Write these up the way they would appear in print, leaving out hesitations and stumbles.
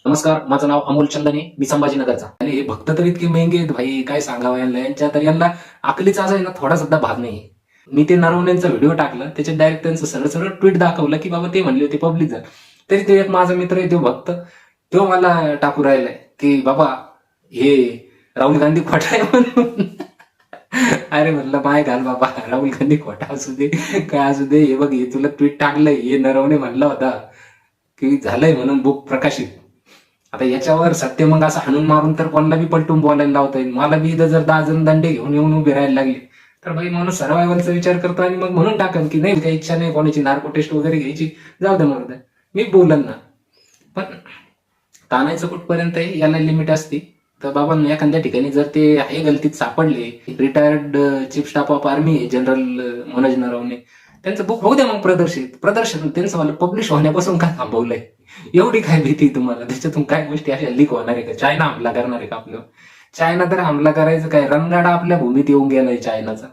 नमस्कार, माझं नाव अमोल चंदने, मी संभाजीनगरचा. आणि हे भक्त तर इतके महंगे आहेत भाई, काय सांगावं यांना. यांच्या तर यांना अकलीचा असं आहे ना, थोडा सुद्धा भाग नाही. मी ते नरवण्यांचा व्हिडिओ टाकला, त्याच्यात डायरेक्ट त्यांचं सरळ सरळ ट्विट दाखवलं की बाबा ते म्हणले होते पब्लिक झालं. तरी तो एक माझा मित्र आहे, तो भक्त, तो मला टाकू राहिलाय की बाबा हे राहुल गांधी खोटा आहे म्हणून. अरे म्हणलं माय घाल बाबा, राहुल गांधी खोटा असू दे काय असू दे, हे बघ हे तुला ट्विट टाकलंय, हे नरवणे म्हणला होता की झालंय म्हणून बुक प्रकाशित. आता याच्यावर सत्य मग असं हाणून मारून तर कोणाला बी पलटून बोलायला लावता येईल. मला बी इथं जर 10 जण दंडे घेऊन येऊन उभे राहायला लागले तर भाई माणूस सर्वायवलचा विचार करतो आणि मग म्हणून टाकन की नाही काही इच्छा नाही कोणाची नार्को टेस्ट वगैरे घ्यायची, जाऊ दे म्हणून मी बोलन ना. पण ताणायचं कुठपर्यंत आहे याला लिमिट असते. तर बाबा एखाद्या ठिकाणी जर ते आहे गलतीत सापडले, retired chief staff of army general Manoj Naravane, त्यांचं बुक होऊ द्या मग प्रदर्शन त्यांचं मला पब्लिश होण्यापासून काय थांबवलंय? एवढी काय भीती तुम्हाला? त्याच्यातून काय गोष्टी अशा लीक होणार आहे का? चायना हमला करणार आहे का आपल्यावर? चायना तर हमला करायचं काय, रणगाडा आपल्या भूमीत येऊन गेलाय चायनाचा,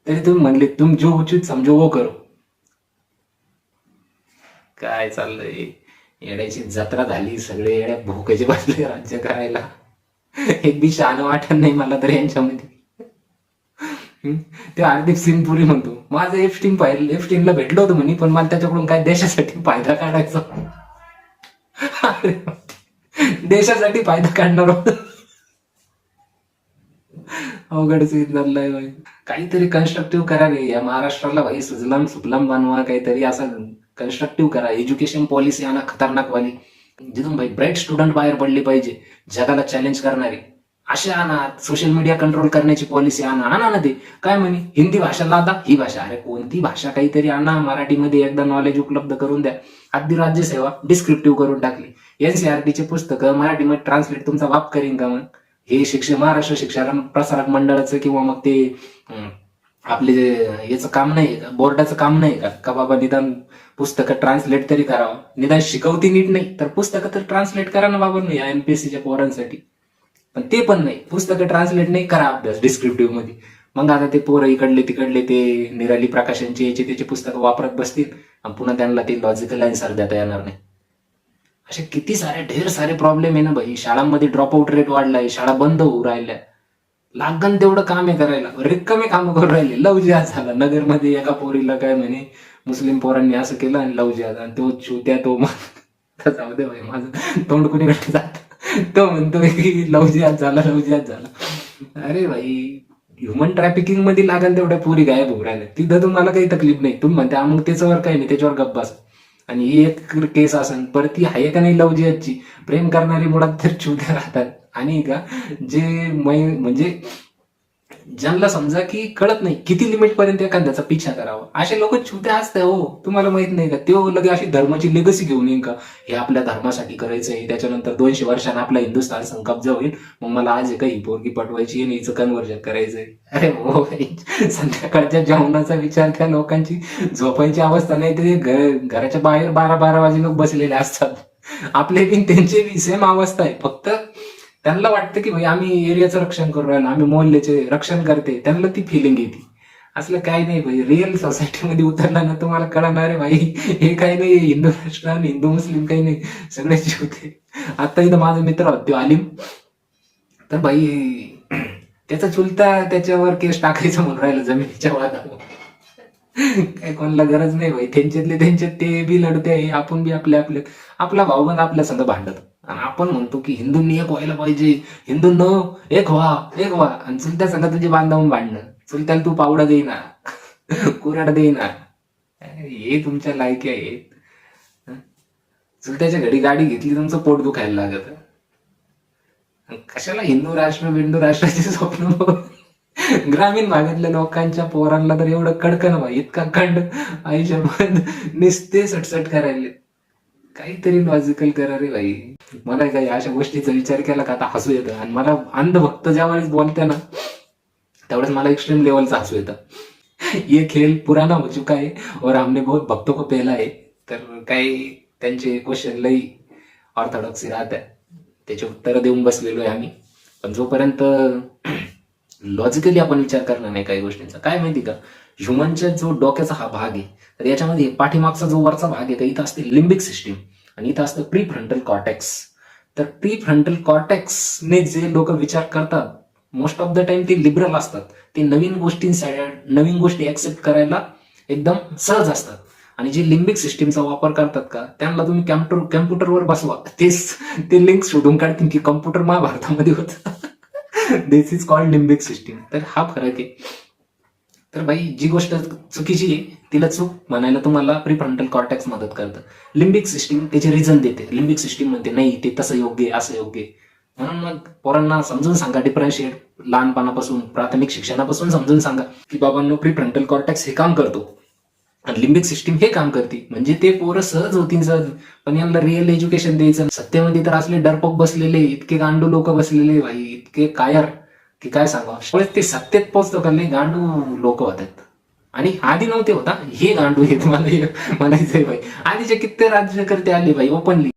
तरी तुम्ही म्हणले तुम जो उचित समजो वो करो. काय चाललंय? येड्याची जत्रा झाली, सगळे येड्या भोकाचे बसले राज्य करायला. एक बी शहाणं वाटत नाही मला तर यांच्यामध्ये. ते हार्दिक सिंग पुरी म्हणतो माझं एफस्टीनला भेटलो होतं म्हणे, पण मला त्याच्याकडून काय देशासाठी फायदा काढायचा. अरे, देशासाठी फायदा काढणार होत. अवघड सीन झालंय भाई. काहीतरी कन्स्ट्रक्टिव्ह करा रे या महाराष्ट्राला भाई, सुजलाम सुफलाम बनवा, काहीतरी असं कन्स्ट्रक्टिव्ह करा. एज्युकेशन पॉलिसी आणा खतरनाक वाली, जिथून भाई ब्राईट स्टुडंट बाहेर पडले पाहिजे, जगाला चॅलेंज करणारे अशा आणा. सोशल मीडिया कंट्रोल करण्याची पॉलिसी आणा ना. ते काय म्हणे हिंदी भाषा लादा, ही भाषा, अरे कोणती भाषा काहीतरी आणा. मराठीमध्ये एकदा नॉलेज उपलब्ध करून द्या. आधी राज्यसेवा डिस्क्रिप्टिव्ह करून टाकली. एनसीआरटीचे पुस्तकं मराठीमध्ये ट्रान्सलेट तुमचा बाप करीन का मग? हे महाराष्ट्र शिक्षण प्रसारक मंडळाचं किंवा मग ते आपले याचं काम नाही का, बोर्डाचं काम नाही का बाबा निदान पुस्तकं ट्रान्सलेट तरी करावं. निदान शिकवती नीट नाही तर पुस्तकं तर ट्रान्सलेट करा ना बाबा, नाही एमपीएससीच्या पोरांसाठी. पण ते पण नाही, पुस्तकं ट्रान्सलेट नाही करा अभ्यास डिस्क्रिप्टिव्ह मध्ये. मग आता ते पोरं इकडले तिकडले ते निराली प्रकाशनचे याचे त्याचे पुस्तकं वापरत बसतील आणि पुन्हा त्यांना ते लॉजिकल आन्सर देता येणार नाही. असे किती सारे ढेर सारे प्रॉब्लेम आहे ना भाई. शाळांमध्ये ड्रॉपआउट रेट वाढलाय, शाळा बंद होऊ राहिल्या. लागण तेवढं काम आहे करायला, रिकामे काम करून राहिले. लव जिहाद झाला नगरमध्ये, एका पोरीला काय म्हणे मुस्लिम पोरांनी असं केलं आणि लव जिहाद, आणि तो चुत्या तो जाऊ दे भाई, माझं तोंड कुणीकडे जात. तो म्हणतो की लव जिहाद झाला. अरे भाई, ह्युमन ट्रॅफिकिंग मध्ये लागण तेवढ्या पोरी गायब होऊ राहिल्या. तिथं तुम्हाला काही तकलीफ नाही, तुम्ही म्हणते मग त्याच्यावर काही नाही, त्याच्यावर गप्प बस. आणि ही एक केस असेल परत ती आहे का नाही लव जिहादची, प्रेम करणारी मुळात तर चुत्या राहतात. आणि का जे म्हणजे ज्यांना समजा की कळत नाही किती लिमिट पर्यंत एखाद्याचा पिछा करावा, असे लोक छुते असते हो. तुम्हाला माहित नाही का, ते लगे अशी धर्माची लेगसी घेऊन येईन का, हे आपल्या धर्मासाठी करायचंय, त्याच्यानंतर 200 वर्षांना आपला हिंदुस्थान संकब्ज होईल, मग मला आज काही पोरगी पटवायची आणि हिचं कन्व्हर्जन करायचंय. अरे हो भाई, संध्याकाळच्या जेवणाचा विचार त्या लोकांची झोपायची अवस्था नाही, ते घराच्या बाहेर 12-12 वाजे लोक बसलेले असतात. आपले बी त्यांची बी सेम अवस्था आहे. फक्त त्यांना वाटतं की भाई आम्ही एरियाचं रक्षण करू राहिलो, आम्ही मोहल्ल्याचे रक्षण करते, त्यांना ती फिलिंग येते. असलं काही नाही भाई. रिअल सोसायटीमध्ये उतरला ना तुम्हाला कळणार आहे भाई, हे काही नाही हिंदू राष्ट्र आणि हिंदू मुस्लिम काही नाही, सगळ्याची होते. आता इथं माझा मित्र होतो आलिम, तर भाई त्याचा चुलता त्याच्यावर केस टाकायचं म्हणून राहिलं जमिनीच्या वादावर. काय कोणाला गरज नाही भाई, त्यांच्यात ते बी लढते, आपण बी आपला भाऊबंद आपल्या संग भांडत. आणि आपण म्हणतो की हिंदूंनी एक व्हायला पाहिजे, हिंदूंनो एक व्हा. आणि चुलत्या संघ तुझे बांधावून भांडणं, चुलत्याला तू पावडा देईना, कुऱ्हाड देईना, हे तुमच्या लायकी आहेत. चुलत्याच्या घडी गाडी घेतली तुमचं पोट दुखायला लागत. कशाला हिंदू राष्ट्राचे स्वप्न बघ. ग्रामीण भागातल्या लोकांच्या पोरांना तर एवढं कडकन भाई, इतका कंड आयुष्यामध्ये निस्ते सटसट करायले. काहीतरी लॉजिकल करा रे भाई. मला काही अशा गोष्टीचा विचार केला का आता हसू येतं. आणि मला अंधभक्त ज्यावेळेस बोलते ना त्यावेळेस मला एक्स्ट्रीम लेवलचं हसू येतं. ये खेळ पुराना हो चुका है और हमने बहुत भक्तों को पेला है. तर काही त्यांचे क्वेश्चन लई ऑर्थोडॉक्सी राहतात, त्याचे उत्तर देऊन बसलेलो आहे आम्ही. पण जोपर्यंत लॉजिकली आपण विचार करणार नाही काही गोष्टींचा, काय माहिती का, ह्युमनच्या जो डोक्याचा हा भाग आहे, तर याच्यामध्ये पाठीमागचा जो वरचा भाग आहे, तर इथं असते लिम्बिक सिस्टीम आणि इथं असतं प्री फ्रंटल कॉर्टेक्स. तर प्री फ्रंटल कॉर्टेक्सने जे लोक विचार करतात मोस्ट ऑफ द टाइम ते लिबरल असतात. ते नवीन गोष्टी ऍक्सेप्ट करायला एकदम सहज असतात. आणि जे लिम्बिक सिस्टीमचा वापर करतात का, त्यांना तुम्ही कॅम्प्युटरवर बसवा, ते लिंक शोधून काढतील की कम्प्युटर महाभारतामध्ये होता. दिस इज कॉल्ड लिम्बिक सिस्टीम. तर हा फरक आहे. तर भाई जी गोष्ट चुकीची आहे तिला चूक म्हणायला तुम्हाला प्री फ्रंटल कॉर्टेक्स मदत करतं. लिम्बिक सिस्टीम त्याचे रिझन देते. लिम्बिक सिस्टीम म्हणते नाही ते तसं योग्य आहे, असं योग्य आहे. म्हणून मग पोरांना समजून सांगा, डिफरन्शिएट लहानपणापासून, प्राथमिक शिक्षणापासून समजून सांगा की बाबांनो प्री फ्रंटल कॉर्टेक्स हे काम करतो आणि लिम्बिक सिस्टीम हे काम करते. म्हणजे ते पोरं सहज होतील सहज. पण यांना रिअल एज्युकेशन द्यायचं. सत्तेमध्ये तर असले डरपोक बसलेले, इतके गांडू लोक बसलेले भाई, इतके कायर की काय सांगा. ते सत्तेत पोहोचतो का नाही गांडू लोक होतात. आणि आधी नव्हते होता, हे गांडू हे तुम्हाला म्हणायचंय भाई. आधीचे किती राज्यकर्ते आले भाई ओपनली.